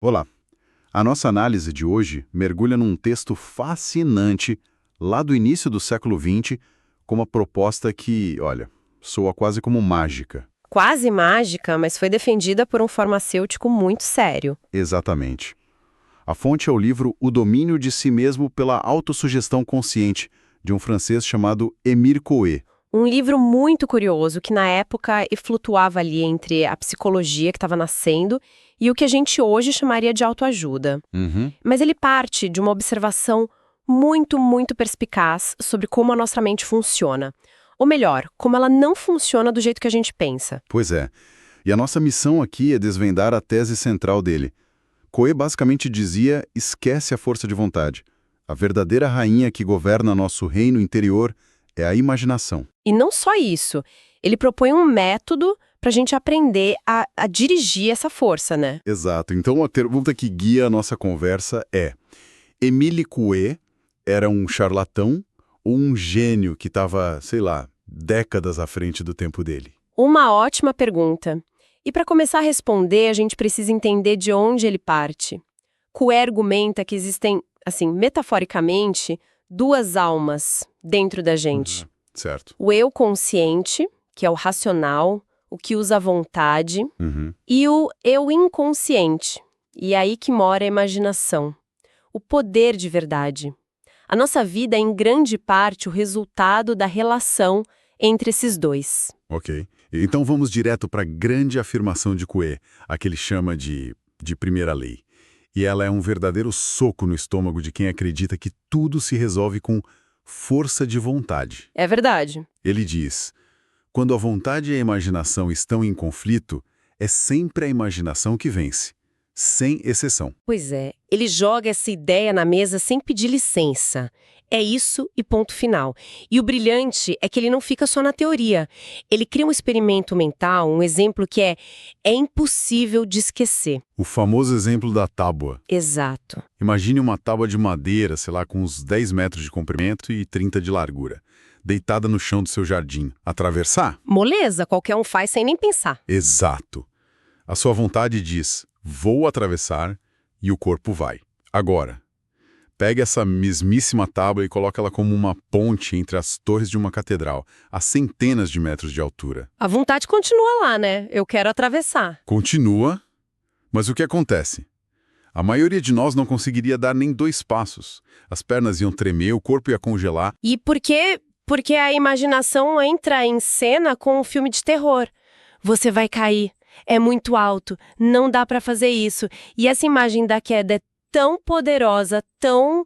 Olá! A nossa análise de hoje mergulha num texto fascinante, lá do início do século XX, com uma proposta que, olha, soa quase como mágica. Quase mágica, mas foi defendida por um farmacêutico muito sério. Exatamente. A fonte é o livro O Domínio de Si Mesmo pela Autossugestão Consciente, de um francês chamado Émile Coué. Um livro muito curioso que, na época, flutuava ali entre a psicologia que estava nascendo e o que a gente hoje chamaria de autoajuda. Uhum. Mas ele parte de uma observação muito perspicaz sobre como a nossa mente funciona. Ou melhor, como ela não funciona do jeito que a gente pensa. Pois é. E a nossa missão aqui é desvendar a tese central dele. Coué basicamente dizia: esquece a força de vontade. A verdadeira rainha que governa nosso reino interior é a imaginação. E não só isso, ele propõe um método para a gente aprender a dirigir essa força, né? Exato. Então a pergunta que guia a nossa conversa é: Émile Coué era um charlatão ou um gênio que estava, sei lá, décadas à frente do tempo dele? Uma ótima pergunta. E para começar a responder, a gente precisa entender de onde ele parte. Coué argumenta que existem, assim, metaforicamente, duas almas dentro da gente. Certo. O eu consciente, que é o racional, o que usa a vontade, e o eu inconsciente. E é aí que mora a imaginação, o poder de verdade. A nossa vida é, em grande parte, o resultado da relação entre esses dois. Ok. Então vamos direto para a grande afirmação de Coué, a que ele chama de primeira lei. E ela é um verdadeiro soco no estômago de quem acredita que tudo se resolve com força de vontade. É verdade. Ele diz: quando a vontade e a imaginação estão em conflito, é sempre a imaginação que vence, sem exceção. Pois é, ele joga essa ideia na mesa sem pedir licença. É isso e ponto final. E o brilhante é que ele não fica só na teoria. Ele cria um experimento mental, um exemplo que é impossível de esquecer. O famoso exemplo da tábua. Exato. Imagine uma tábua de madeira, sei lá, com uns 10 metros de comprimento e 30 de largura, deitada no chão do seu jardim. Atravessar? Moleza, qualquer um faz sem nem pensar. Exato. A sua vontade diz: vou atravessar, e o corpo vai. Agora, pegue essa mesmíssima tábua e coloque ela como uma ponte entre as torres de uma catedral, a centenas de metros de altura. A vontade continua lá, né? Eu quero atravessar. Continua, mas o que acontece? A maioria de nós não conseguiria dar nem 2 passos. As pernas iam tremer, o corpo ia congelar. E por quê? Porque a imaginação entra em cena com um filme de terror. Você vai cair. É muito alto. Não dá pra fazer isso. E essa imagem da queda é tão poderosa, tão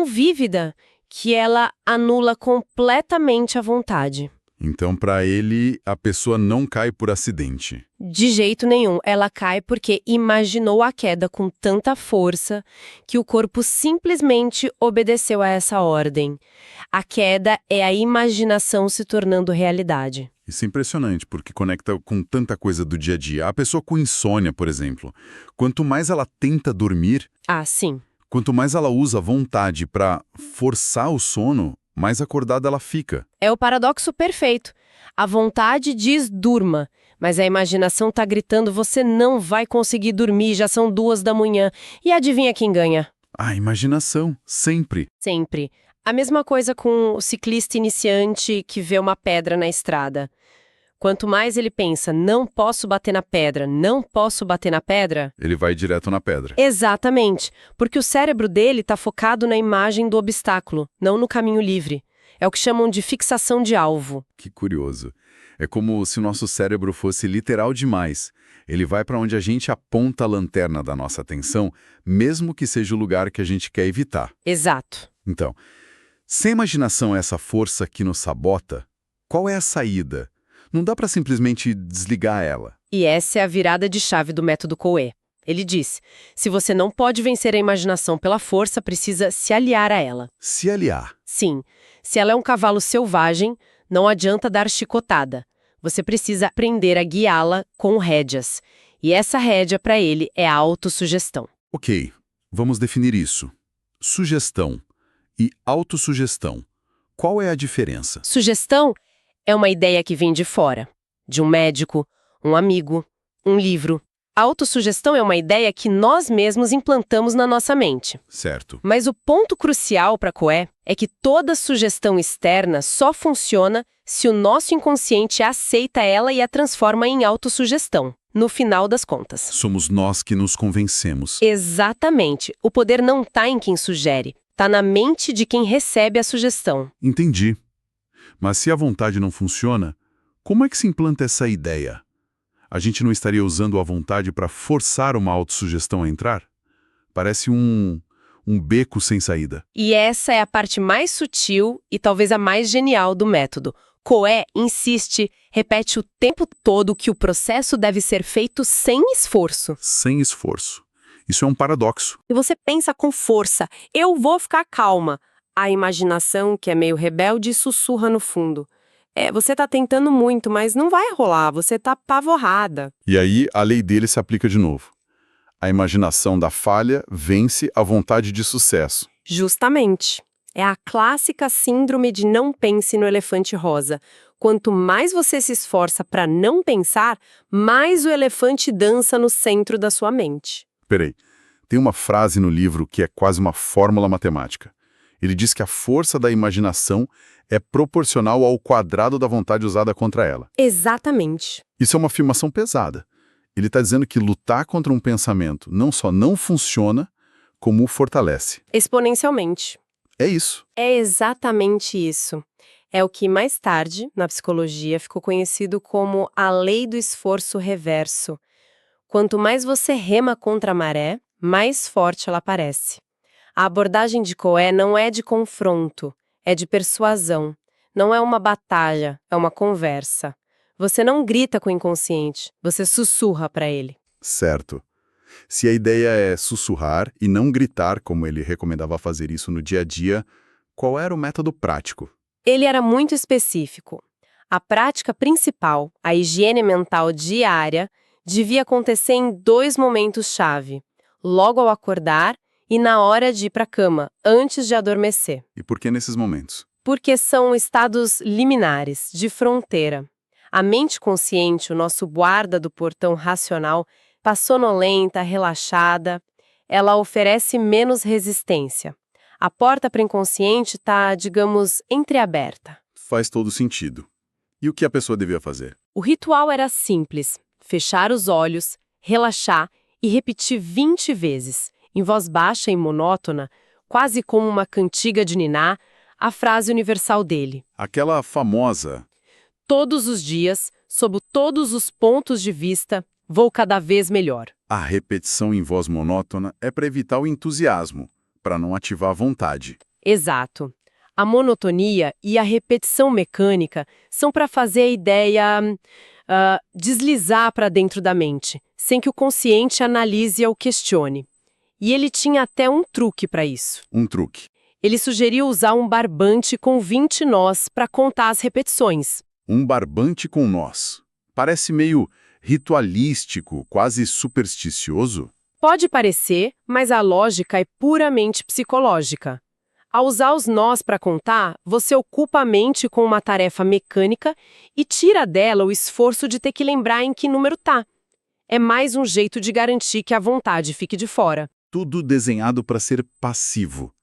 vívida, que ela anula completamente a vontade. Então, para ele, a pessoa não cai por acidente. De jeito nenhum. Ela cai porque imaginou a queda com tanta força que o corpo simplesmente obedeceu a essa ordem. A queda é a imaginação se tornando realidade. Isso é impressionante, porque conecta com tanta coisa do dia a dia. A pessoa com insônia, por exemplo, quanto mais ela tenta dormir, Ah, sim. quanto mais ela usa a vontade para forçar o sono, mais acordada ela fica. É o paradoxo perfeito. A vontade diz durma, mas a imaginação tá gritando você não vai conseguir dormir, já são 2 da manhã. E adivinha quem ganha? A imaginação, sempre. Sempre. A mesma coisa com o ciclista iniciante que vê uma pedra na estrada. Quanto mais ele pensa, não posso bater na pedra, não posso bater na pedra... Ele vai direto na pedra. Exatamente, porque o cérebro dele está focado na imagem do obstáculo, não no caminho livre. É o que chamam de fixação de alvo. Que curioso. É como se o nosso cérebro fosse literal demais. Ele vai para onde a gente aponta a lanterna da nossa atenção, mesmo que seja o lugar que a gente quer evitar. Exato. Então, se a imaginação é essa força que nos sabota, qual é a saída? Não dá para simplesmente desligar ela. E essa é a virada de chave do método Coué. Ele diz, se você não pode vencer a imaginação pela força, precisa se aliar a ela. Se aliar. Sim, se ela é um cavalo selvagem, não adianta dar chicotada. Você precisa aprender a guiá-la com rédeas. E essa rédea, para ele, é a autossugestão. Ok, vamos definir isso. Sugestão e autossugestão. Qual é a diferença? Sugestão é uma ideia que vem de fora. De um médico, um amigo, um livro. A autossugestão é uma ideia que nós mesmos implantamos na nossa mente. Certo. Mas o ponto crucial para Coe é que toda sugestão externa só funciona se o nosso inconsciente aceita ela e a transforma em autossugestão, no final das contas. Somos nós que nos convencemos. Exatamente. O poder não está em quem sugere, está na mente de quem recebe a sugestão. Entendi. Mas se a vontade não funciona, como é que se implanta essa ideia? A gente não estaria usando a vontade para forçar uma autossugestão a entrar? Parece um beco sem saída. E essa é a parte mais sutil e talvez a mais genial do método. Coe insiste, repete o tempo todo que o processo deve ser feito sem esforço. Sem esforço. Isso é um paradoxo. E você pensa com força, eu vou ficar calma. A imaginação, que é meio rebelde, sussurra no fundo. Você tá tentando muito, mas não vai rolar, você tá apavorada. E aí a lei dele se aplica de novo. A imaginação da falha vence a vontade de sucesso. Justamente. É a clássica síndrome de não pense no elefante rosa. Quanto mais você se esforça para não pensar, mais o elefante dança no centro da sua mente. Peraí, tem uma frase no livro que é quase uma fórmula matemática. Ele diz que a força da imaginação é proporcional ao quadrado da vontade usada contra ela. Exatamente. Isso é uma afirmação pesada. Ele está dizendo que lutar contra um pensamento não só não funciona, como o fortalece. Exponencialmente. É isso. É exatamente isso. É o que mais tarde, na psicologia, ficou conhecido como a lei do esforço reverso. Quanto mais você rema contra a maré, mais forte ela parece. A abordagem de Coe não é de confronto, é de persuasão. Não é uma batalha, é uma conversa. Você não grita com o inconsciente, você sussurra para ele. Certo. Se a ideia é sussurrar e não gritar, como ele recomendava fazer isso no dia a dia, qual era o método prático? Ele era muito específico. A prática principal, a higiene mental diária, devia acontecer em 2 momentos-chave: logo ao acordar e na hora de ir para a cama, antes de adormecer. E por que nesses momentos? Porque são estados liminares, de fronteira. A mente consciente, o nosso guarda do portão racional, está sonolenta, relaxada, ela oferece menos resistência. A porta para o inconsciente está, digamos, entreaberta. Faz todo sentido. E o que a pessoa devia fazer? O ritual era simples: fechar os olhos, relaxar e repetir 20 vezes, em voz baixa e monótona, quase como uma cantiga de niná, a frase universal dele. Aquela famosa: Todos os dias, sob todos os pontos de vista, vou cada vez melhor. a repetição em voz monótona é para evitar o entusiasmo, para não ativar a vontade. Exato. A monotonia e a repetição mecânica são para fazer a ideia deslizar para dentro da mente, sem que o consciente analise ou questione. E ele tinha até um truque para isso. Um truque. Ele sugeriu usar um barbante com 20 nós para contar as repetições. Um barbante com nós. Parece meio ritualístico, quase supersticioso. Pode parecer, mas a lógica é puramente psicológica. Ao usar os nós para contar, você ocupa a mente com uma tarefa mecânica e tira dela o esforço de ter que lembrar em que número tá. É mais um jeito de garantir que a vontade fique de fora. Tudo desenhado para ser passivo.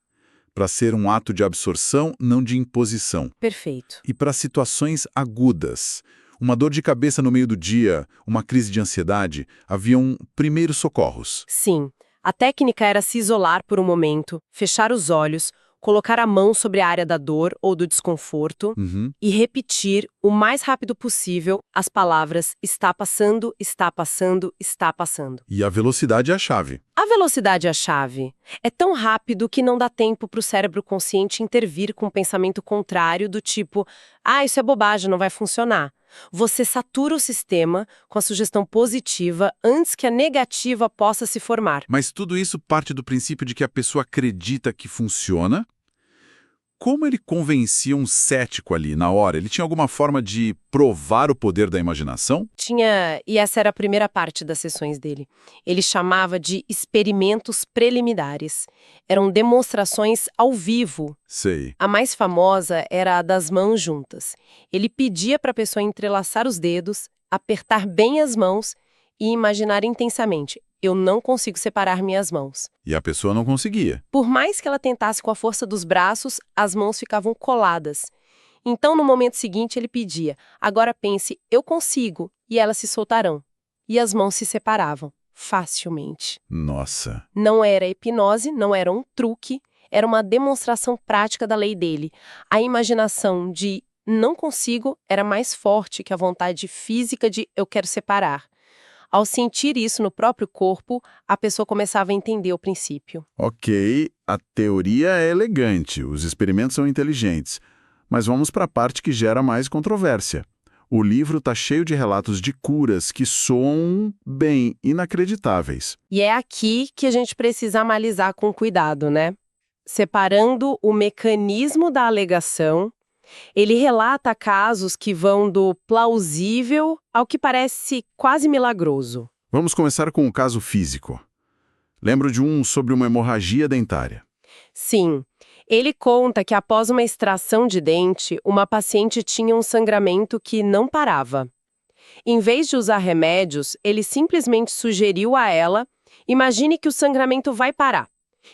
Para ser um ato de absorção, não de imposição. Perfeito. E para situações agudas. Uma dor de cabeça no meio do dia, uma crise de ansiedade, haviam primeiros socorros. Sim, a técnica era se isolar por um momento, fechar os olhos, colocar a mão sobre a área da dor ou do desconforto e repetir o mais rápido possível as palavras está passando, está passando, está passando. E a velocidade é a chave. A velocidade é a chave. É tão rápido que não dá tempo para o cérebro consciente intervir com um pensamento contrário do tipo, isso é bobagem, não vai funcionar. Você satura o sistema com a sugestão positiva antes que a negativa possa se formar. Mas tudo isso parte do princípio de que a pessoa acredita que funciona? Como ele convencia um cético ali na hora? Ele tinha alguma forma de provar o poder da imaginação? Tinha, e essa era a primeira parte das sessões dele. Ele chamava de experimentos preliminares. Eram demonstrações ao vivo. Sei. A mais famosa era a das mãos juntas. Ele pedia para a pessoa entrelaçar os dedos, apertar bem as mãos e imaginar intensamente: eu não consigo separar minhas mãos. E a pessoa não conseguia. Por mais que ela tentasse com a força dos braços, as mãos ficavam coladas. Então, no momento seguinte, ele pedia: agora pense, eu consigo, e elas se soltarão. E as mãos se separavam, facilmente. Nossa. Não era hipnose, não era um truque, era uma demonstração prática da lei dele. A imaginação de não consigo era mais forte que a vontade física de eu quero separar. Ao sentir isso no próprio corpo, a pessoa começava a entender o princípio. Ok, a teoria é elegante, os experimentos são inteligentes. Mas vamos para a parte que gera mais controvérsia. O livro está cheio de relatos de curas que soam, bem, inacreditáveis. E é aqui que a gente precisa analisar com cuidado, né? Separando o mecanismo da alegação, ele relata casos que vão do plausível ao que parece quase milagroso. Vamos começar com um caso físico. Lembro de um sobre uma hemorragia dentária. Sim, ele conta que após uma extração de dente, uma paciente tinha um sangramento que não parava. Em vez de usar remédios, ele simplesmente sugeriu a ela: imagine que o sangramento vai parar.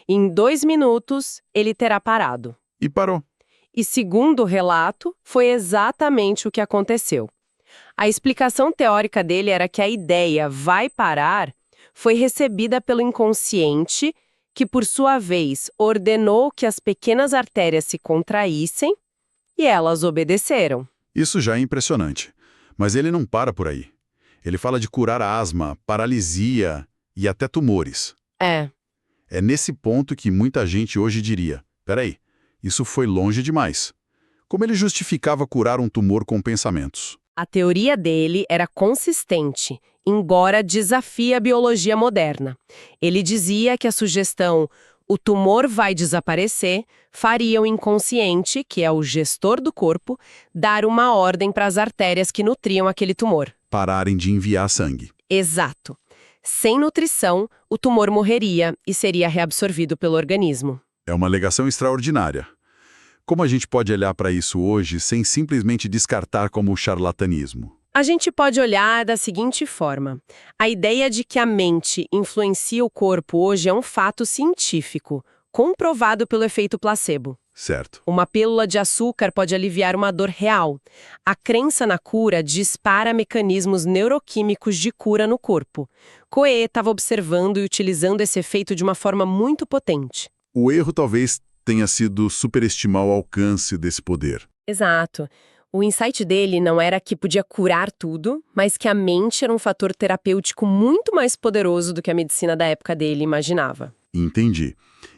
Em 2 minutos, ele terá parado. E parou. E segundo o relato, foi exatamente o que aconteceu. A explicação teórica dele era que a ideia vai parar foi recebida pelo inconsciente, que por sua vez ordenou que as pequenas artérias se contraíssem e elas obedeceram. Isso já é impressionante. Mas ele não para por aí. Ele fala de curar asma, paralisia e até tumores. É nesse ponto que muita gente hoje diria: peraí, isso foi longe demais. Como ele justificava curar um tumor com pensamentos? A teoria dele era consistente, embora desafie a biologia moderna. Ele dizia que a sugestão "o tumor vai desaparecer" faria o inconsciente, que é o gestor do corpo, dar uma ordem para as artérias que nutriam aquele tumor. Pararem de enviar sangue. Exato. Sem nutrição, o tumor morreria e seria reabsorvido pelo organismo. É uma alegação extraordinária. Como a gente pode olhar para isso hoje sem simplesmente descartar como charlatanismo? A gente pode olhar da seguinte forma: a ideia de que a mente influencia o corpo hoje é um fato científico, comprovado pelo efeito placebo. Certo. Uma pílula de açúcar pode aliviar uma dor real. A crença na cura dispara mecanismos neuroquímicos de cura no corpo. Coe estava observando e utilizando esse efeito de uma forma muito potente. O erro talvez tenha sido superestimar o alcance desse poder. Exato. O insight dele não era que podia curar tudo, mas que a mente era um fator terapêutico muito mais poderoso do que a medicina da época dele imaginava. Entendi.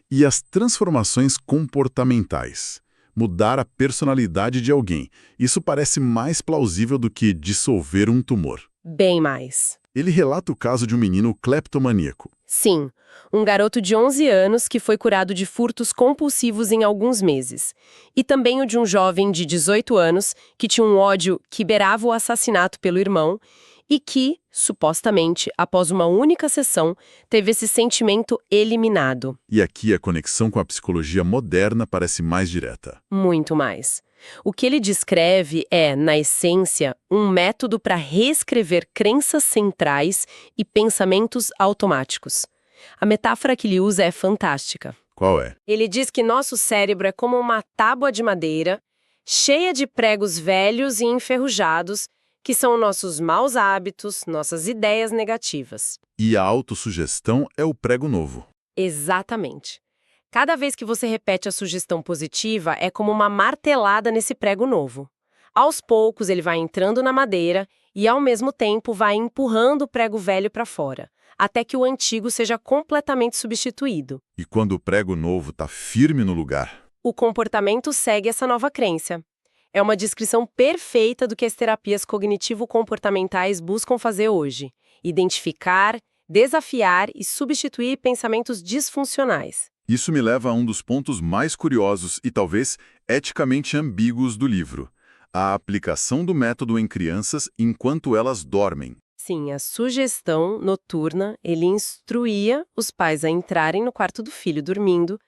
E as transformações comportamentais? Mudar a personalidade de alguém. Isso parece mais plausível do que dissolver um tumor. Bem mais. Ele relata o caso de um menino cleptomaníaco. Sim, um garoto de 11 anos que foi curado de furtos compulsivos em alguns meses. E também o de um jovem de 18 anos que tinha um ódio que beirava o assassinato pelo irmão e que, supostamente, após uma única sessão, teve esse sentimento eliminado. E aqui a conexão com a psicologia moderna parece mais direta. Muito mais. O que ele descreve é, na essência, um método para reescrever crenças centrais e pensamentos automáticos. A metáfora que ele usa é fantástica. Qual é? Ele diz que nosso cérebro é como uma tábua de madeira, cheia de pregos velhos e enferrujados, que são nossos maus hábitos, nossas ideias negativas. E a autossugestão é o prego novo. Exatamente. Cada vez que você repete a sugestão positiva, é como uma martelada nesse prego novo. Aos poucos, ele vai entrando na madeira e, ao mesmo tempo, vai empurrando o prego velho para fora, até que o antigo seja completamente substituído. E quando o prego novo está firme no lugar? O comportamento segue essa nova crença. É uma descrição perfeita do que as terapias cognitivo-comportamentais buscam fazer hoje: identificar, desafiar e substituir pensamentos disfuncionais. Isso me leva a um dos pontos mais curiosos e talvez eticamente ambíguos do livro: a aplicação do método em crianças enquanto elas dormem. Sim, a sugestão noturna, ele instruía os pais a entrarem no quarto do filho dormindo,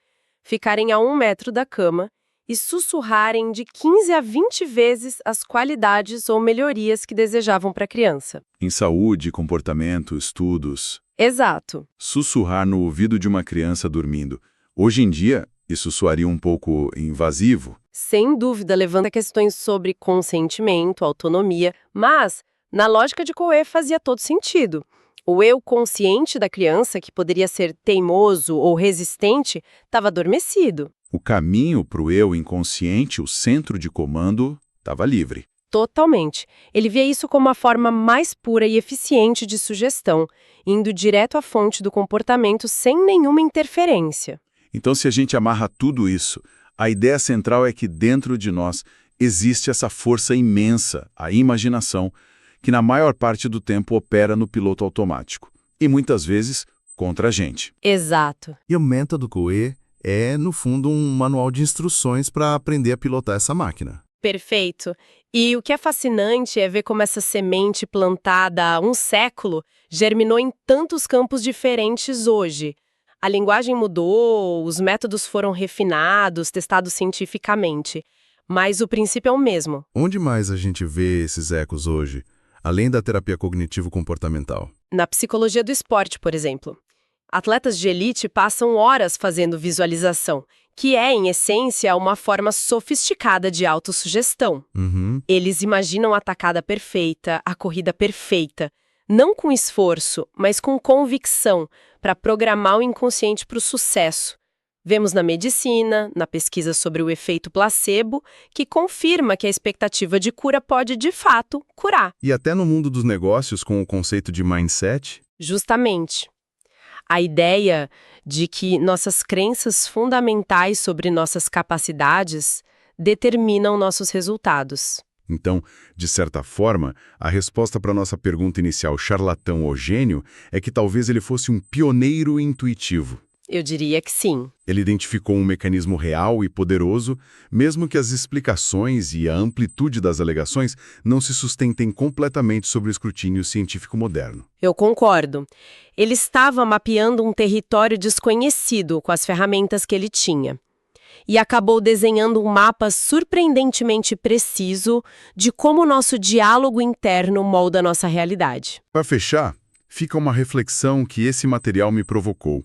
ficarem a 1 metro da cama e sussurrarem de 15 a 20 vezes as qualidades ou melhorias que desejavam para a criança. Em saúde, comportamento, estudos. Exato. Sussurrar no ouvido de uma criança dormindo. Hoje em dia, isso soaria um pouco invasivo. Sem dúvida, levanta questões sobre consentimento, autonomia, mas, na lógica de Coe, fazia todo sentido. O eu consciente da criança, que poderia ser teimoso ou resistente, estava adormecido. O caminho para o eu inconsciente, o centro de comando, estava livre. Totalmente. Ele via isso como a forma mais pura e eficiente de sugestão, indo direto à fonte do comportamento sem nenhuma interferência. Então, se a gente amarra tudo isso, a ideia central é que dentro de nós existe essa força imensa, a imaginação, que na maior parte do tempo opera no piloto automático. E muitas vezes contra a gente. Exato. E o método Coe é, no fundo, um manual de instruções para aprender a pilotar essa máquina. Perfeito. E o que é fascinante é ver como essa semente plantada há um século germinou em tantos campos diferentes hoje. A linguagem mudou, os métodos foram refinados, testados cientificamente, mas o princípio é o mesmo. Onde mais a gente vê esses ecos hoje, além da terapia cognitivo-comportamental? Na psicologia do esporte, por exemplo. Atletas de elite passam horas fazendo visualização, que é, em essência, uma forma sofisticada de autossugestão. Eles imaginam a tacada perfeita, a corrida perfeita, não com esforço, mas com convicção, para programar o inconsciente para o sucesso. Vemos na medicina, na pesquisa sobre o efeito placebo, que confirma que a expectativa de cura pode, de fato, curar. E até no mundo dos negócios, com o conceito de mindset? Justamente. A ideia de que nossas crenças fundamentais sobre nossas capacidades determinam nossos resultados. Então, de certa forma, a resposta para a nossa pergunta inicial, charlatão ou gênio, é que talvez ele fosse um pioneiro intuitivo. Eu diria que sim. Ele identificou um mecanismo real e poderoso, mesmo que as explicações e a amplitude das alegações não se sustentem completamente sobre o escrutínio científico moderno. Eu concordo. Ele estava mapeando um território desconhecido com as ferramentas que ele tinha. E acabou desenhando um mapa surpreendentemente preciso de como o nosso diálogo interno molda a nossa realidade. Para fechar, fica uma reflexão que esse material me provocou.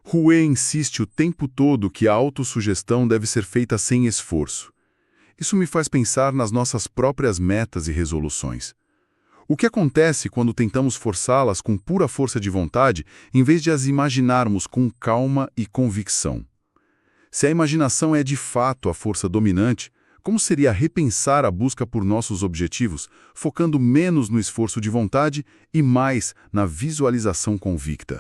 Rouet insiste o tempo todo que a autossugestão deve ser feita sem esforço. Isso me faz pensar nas nossas próprias metas e resoluções. O que acontece quando tentamos forçá-las com pura força de vontade, em vez de as imaginarmos com calma e convicção? Se a imaginação é de fato a força dominante, como seria repensar a busca por nossos objetivos, focando menos no esforço de vontade e mais na visualização convicta?